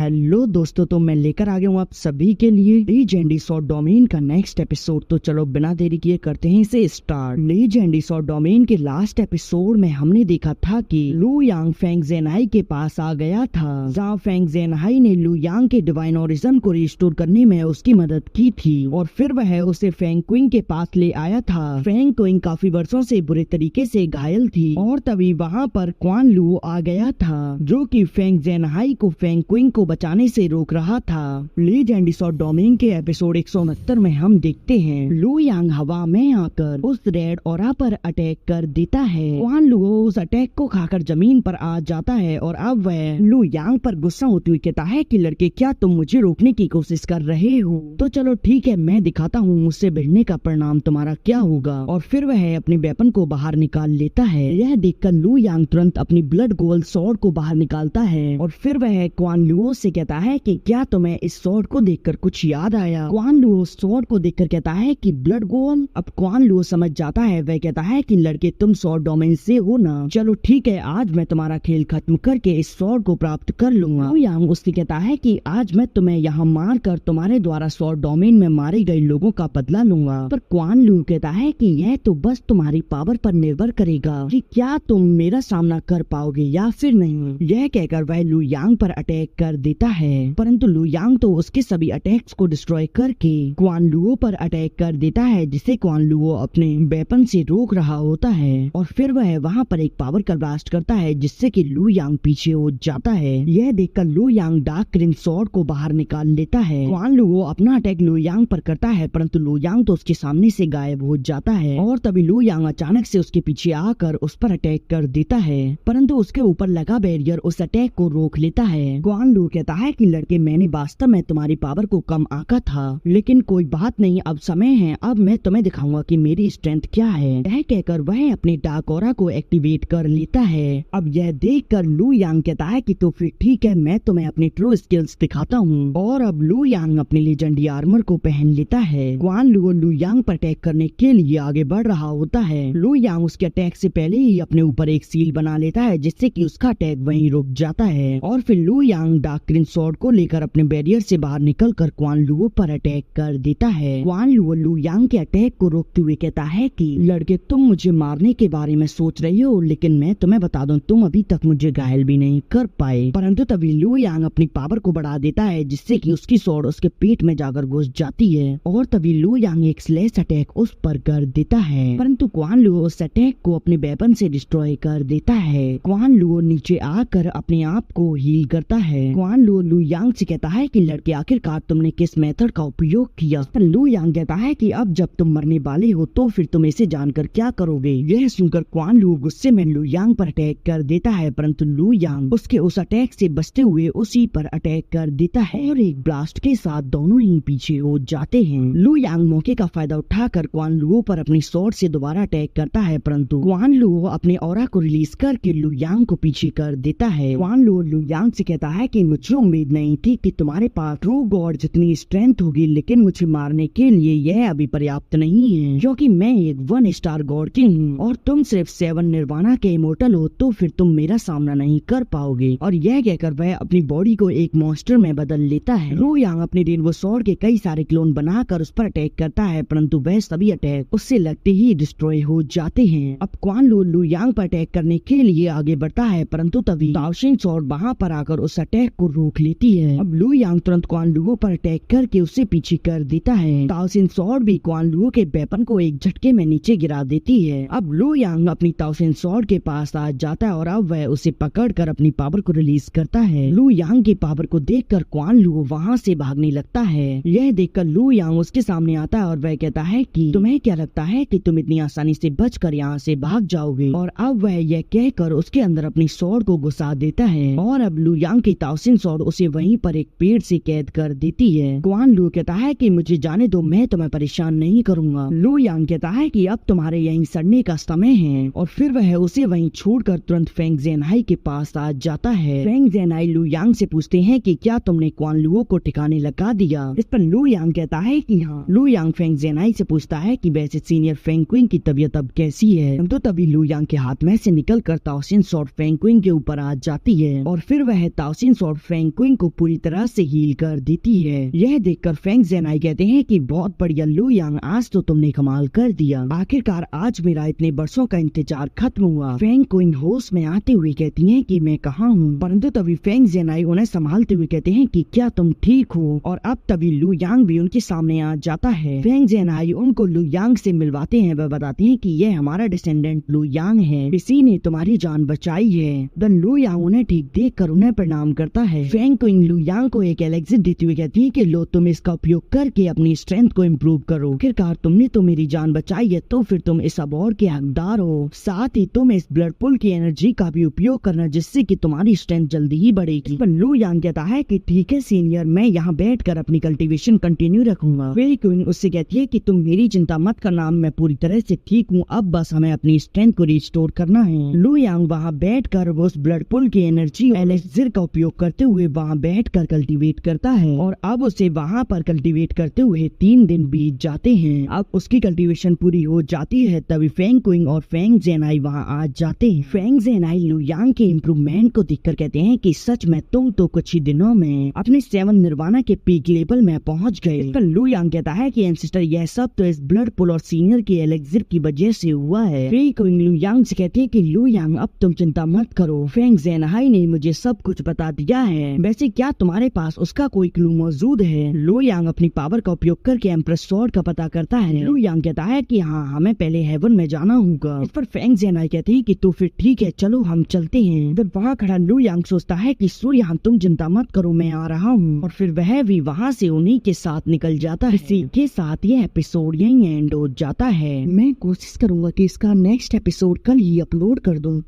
Hello दोस्तों, तो मैं लेकर आ गया हूँ आप सभी के लिए लीजेंडरी स्वॉर्ड डोमेन का नेक्स्ट एपिसोड। तो चलो बिना देरी किए करते हैं इसे स्टार्ट। लीजेंडरी स्वॉर्ड डोमेन के लास्ट एपिसोड में हमने देखा था कि लू यांग फेंग जेनहाई के पास आ गया था, जहाँ फेंग जेनहाई ने लू यांग के डिवाइन ओरिजिन को रिस्टोर करने में उसकी मदद की थी और फिर वह उसे फेंग क्विंग के पास ले आया था। फेंग क्विंग काफी वर्षों से बुरे तरीके से घायल थी और तभी वहाँ पर क्वान लू आ गया था, जो कि फेंग जेनहाई को फेंग क्विंग को बचाने से रोक रहा था। लीजेंडरी स्वॉर्ड डोमेन के एपिसोड 169 में हम देखते हैं लू यांग हवा में आकर उस रेड ऑरा पर अटैक कर देता है। क्वान लू उस अटैक को खाकर जमीन पर आ जाता है और अब वह लू यांग पर गुस्सा होते हुए कहता है कि लड़के, क्या तुम मुझे रोकने की कोशिश कर रहे हो? तो चलो ठीक है, मैं दिखाता हूँ मुझसे भिड़ने का परिणाम तुम्हारा क्या होगा। और फिर वह अपनी वेपन को बाहर निकाल लेता है। यह देखकर लू यांग तुरंत अपनी ब्लड गोल्ड स्वॉर्ड को बाहर निकालता है और फिर वह क्वान लू से कहता है कि क्या तुम्हें इस स्वॉर्ड को देखकर कुछ याद आया? क्वान लू स्वॉर्ड को देखकर कहता है कि ब्लड गोल्ड। अब क्वान लू समझ जाता है। वह कहता है कि लड़के, तुम स्वॉर्ड डोमेन से हो ना, चलो ठीक है, आज मैं तुम्हारा खेल खत्म करके इस स्वॉर्ड को प्राप्त कर लूंगा। लू यांग उससे कहता है कि आज मैं तुम्हें यहाँ मार कर तुम्हारे द्वारा स्वॉर्ड डोमेन में मारे गए लोगों का बदला लूंगा। पर क्वान लू कहता है कि यह तो बस तुम्हारी पावर पर निर्भर करेगा कि क्या तुम मेरा सामना कर पाओगे या फिर नहीं। यह कहकर वह लू यांग पर अटैक कर देता है, परंतु लू यांग तो उसके सभी अटैक्स को डिस्ट्रॉय करके क्वान लुओ पर अटैक कर देता है, जिसे क्वान लुओ अपने वेपन से रोक रहा होता है। और फिर वह वहाँ पर एक पावर का ब्लास्ट करता है, जिससे कि लू यांग पीछे हो जाता है। यह देखकर लू यांग डार्क क्रिन स्वॉर्ड को बाहर निकाल लेता है। क्वान लुओ अपना अटैक लू यांग पर करता है, परंतु लू यांग तो उसके सामने से गायब हो जाता है और तभी लू यांग अचानक से उसके पीछे आकर उस पर अटैक कर देता है, परंतु उसके ऊपर लगा बैरियर उस अटैक को रोक लेता है। क्वान लू कहता है कि लड़के, मैंने वास्तव में तुम्हारी पावर को कम आंका था, लेकिन कोई बात नहीं, अब समय है, अब मैं तुम्हें दिखाऊंगा कि मेरी स्ट्रेंथ क्या है। यह कहकर वह अपने डार्क ऑरा को एक्टिवेट कर लेता है। अब यह देखकर लू यांग कहता है कि तो फिर ठीक है, मैं तुम्हें अपनी ट्रू स्किल्स दिखाता हूँ। और अब लू यांग अपने लेजेंडरी आर्मर को पहन लेता है। क्वान लू यांग पर अटैक करने के लिए आगे बढ़ रहा होता है। लू यांग उसके अटैक से पहले ही अपने ऊपर एक सील बना लेता है, जिससे कि उसका अटैक वहीं रुक जाता है। और फिर लू यांग डार्क ग्रीन स्वॉर्ड को लेकर अपने बैरियर से बाहर निकलकर क्वान लुओ पर अटैक कर देता है। क्वान लुओ लू यांग के अटैक को रोकते हुए कहता है कि लड़के, तुम मुझे मारने के बारे में सोच रही हो, लेकिन मैं तुम्हें बता दूं, तुम अभी तक मुझे घायल भी नहीं कर पाए। परंतु तभी लू यांग अपनी पावर को बढ़ा देता है, जिससे कि उसकी स्वॉर्ड उसके पेट में जाकर घुस जाती है और तभी लू यांग एक स्लैश अटैक उस पर कर देता है, परंतु क्वान लुओ उस अटैक को अपने वेपन से डिस्ट्रॉय कर देता है। क्वान लुओ नीचे आकर अपने आप को हील करता है। क्वान लुओ लू यांग से कहता है कि लड़के, आखिरकार तुमने किस मेथड का उपयोग किया? लू यांग कहता है कि अब जब तुम मरने वाले हो तो फिर तुम इसे जानकर क्या करोगे? यह सुनकर क्वान लू गुस्से में लू यांग पर अटैक कर देता है, परंतु लू यांग उसके उस अटैक से बचते हुए उसी पर अटैक कर देता है और एक ब्लास्ट के साथ दोनों ही पीछे हो जाते हैं। लू यांग मौके का फायदा उठाकर क्वान लुओ पर अपनी स्वॉर्ड से दोबारा अटैक करता है, परंतु क्वान लुओ अपने ऑरा को रिलीज करके लू यांग को पीछे कर देता है। क्वान लुओ लू यांग से कहता है कि मुझे उम्मीद नहीं थी कि तुम्हारे पास ट्रू गॉड जितनी स्ट्रेंथ होगी, लेकिन मुझे मारने के लिए यह अभी पर्याप्त नहीं है, क्योंकि मैं एक 1 स्टार गॉड किंग हूँ और तुम सिर्फ 7 निर्वाणा के इमोर्टल हो, तो फिर तुम मेरा सामना नहीं कर पाओगे। और यह कहकर वह अपनी बॉडी को एक मॉन्स्टर में बदल लेता है। लू यांग अपने रेनबो स्वॉर्ड के कई सारे क्लोन बनाकर उस पर अटैक करता है, परंतु वह सभी अटैक उससे लगते ही डिस्ट्रॉय हो जाते हैं। अब क्वान लू लू यांग पर अटैक करने के लिए आगे बढ़ता है, परंतु तभी ताओशिन स्वॉर्ड वहाँ पर आकर उस अटैक को रोक लेती है। अब लू यांग तुरंत क्वान लुओ पर अटैक करके उसे पीछे कर देता है। ताओशिन स्वॉर्ड भी क्वान लुओ के वेपन को एक झटके में नीचे गिरा देती है। अब लू यांग अपनी ताओशिन स्वॉर्ड के पास आ जाता है और अब वह उसे पकड़कर अपनी पावर को रिलीज करता है। लू यांग की पावर को देखकर क्वान लुओ वहाँ से भागने लगता है। यह देखकर लू यांग उसके सामने आता है और वह कहता है कि तुम्हें क्या लगता है कि तुम इतनी आसानी से बचकर यहाँ से भाग जाओगे? और अब वह यह कहकर उसके अंदर अपनी स्वॉर्ड को घुसा देता है और अब लू यांग की ताओशिन स्वॉर्ड उसे वहीं पर एक पेड़ से कैद कर देती है। क्वान लू कहता है कि मुझे जाने दो, मैं तुम्हें परेशान नहीं करूंगा। लू यांग कहता है कि अब तुम्हारे यहीं सड़ने का समय है और फिर वह उसे वहीं छोड़कर तुरंत फेंग जेनहाई के पास आ जाता है। फेंग जेनहाई लू यांग से पूछते हैं कि क्या तुमने क्वान लुओ को ठिकाने लगा दिया? इस पर लू यांग कहता है कि हाँ। लू यांग फेंग जेनहाई से पूछता है कि वैसे सीनियर फेंग क्विंग की तबीयत अब कैसी है? तो तभी लू यांग के हाथ में से निकलकर ताओशिन स्वॉर्ड फेंग क्विंग के ऊपर आ जाती है और फिर वह ताओशिन स्वॉर्ड फेंग क्विंग को पूरी तरह से हील कर देती है। यह देखकर फेंग ज़ेनाई कहते हैं कि बहुत बढ़िया लू यांग, आज तो तुमने कमाल कर दिया। आखिरकार आज मेरा इतने बरसों का इंतजार खत्म हुआ। फेंग क्विंग होश में आते हुए कहती हैं कि मैं कहाँ हूँ, परंतु तभी फेंग ज़ेनाई उन्हें संभालते हुए कहते हैं कि क्या तुम ठीक हो। और अब तभी लू यांग भी उनके सामने आ जाता है। फेंग ज़ेनाई उनको लू यांग से मिलवाते हैं। वह बताते हैं कि यह हमारा डिसेंडेंट लू यांग है, इसी ने तुम्हारी जान बचाई है। देन लू यांग उन्हें ठीक देख कर उन्हें प्रणाम करता है। फेंग क्विंग लू यांग को एक एलेक्सिर देते हुए कहती है कि लो, तुम इसका उपयोग करके अपनी स्ट्रेंथ को इम्प्रूव करो। आखिरकार तुमने तो मेरी जान बचाई है, तो फिर तुम इस अवार्ड के हकदार हो। साथ ही तुम इस ब्लड पुल की एनर्जी का भी उपयोग करना, जिससे कि तुम्हारी स्ट्रेंथ जल्दी ही बढ़ेगी। पर लू यांग कहता है कि ठीक है सीनियर, मैं यहाँ बैठकर अपनी कल्टीवेशन कंटिन्यू रखूंगा। फेंग क्विंग उससे कहती है कि तुम मेरी चिंता मत करना, मैं पूरी तरह से ठीक हूँ, अब बस हमें अपनी स्ट्रेंथ को रिस्टोर करना है। लू यांग वहाँ बैठकर वो उस ब्लड पुल की एनर्जी एलेक्सिर का उपयोग करते हुए वहाँ बैठकर कल्टीवेट करता है। और अब उसे वहाँ पर कल्टीवेट करते हुए 3 दिन बीत जाते हैं। अब उसकी कल्टीवेशन पूरी हो जाती है। तभी फेंग क्विंग और फेंग ज़ेनाई वहाँ आ जाते हैं। फेंग ज़ेनाई लू यांग के इम्प्रूवमेंट को देखकर कहते हैं कि सच में तुम तो कुछ ही दिनों में अपने 7 निर्वाणा के पीक लेवल में पहुँच गए। पर लू यांग कहता है कि एंसेस्टर, यह सब तो इस ब्लड पुल और सीनियर की एलेक्सिर की वजह से हुआ है। फेंग क्विंग लू यांग से कहते हैं कि लू यांग, अब तुम चिंता मत करो, फेंग ज़ेनाई ने मुझे सब कुछ बता दिया है। वैसे क्या तुम्हारे पास उसका कोई क्लू मौजूद है? लू यांग अपनी पावर का उपयोग करके एम्प्रेस स्वॉर्ड का पता करता है। लू यांग कहता है कि हाँ, हमें पहले हेवन में जाना होगा। इस पर फेंग ज़ेनाई कहती है कि तो फिर ठीक है, चलो हम चलते हैं। फिर वहाँ खड़ा लू यांग सोचता है कि सूर्य, तुम चिंता मत करो, मैं आ रहा हूँ। और फिर वह भी वहाँ से उन्हीं के साथ निकल जाता है। इसी के साथ ये एपिसोड यहीं एंड हो जाता है। मैं कोशिश करूंगा कि इसका नेक्स्ट एपिसोड कल ही अपलोड कर दूं।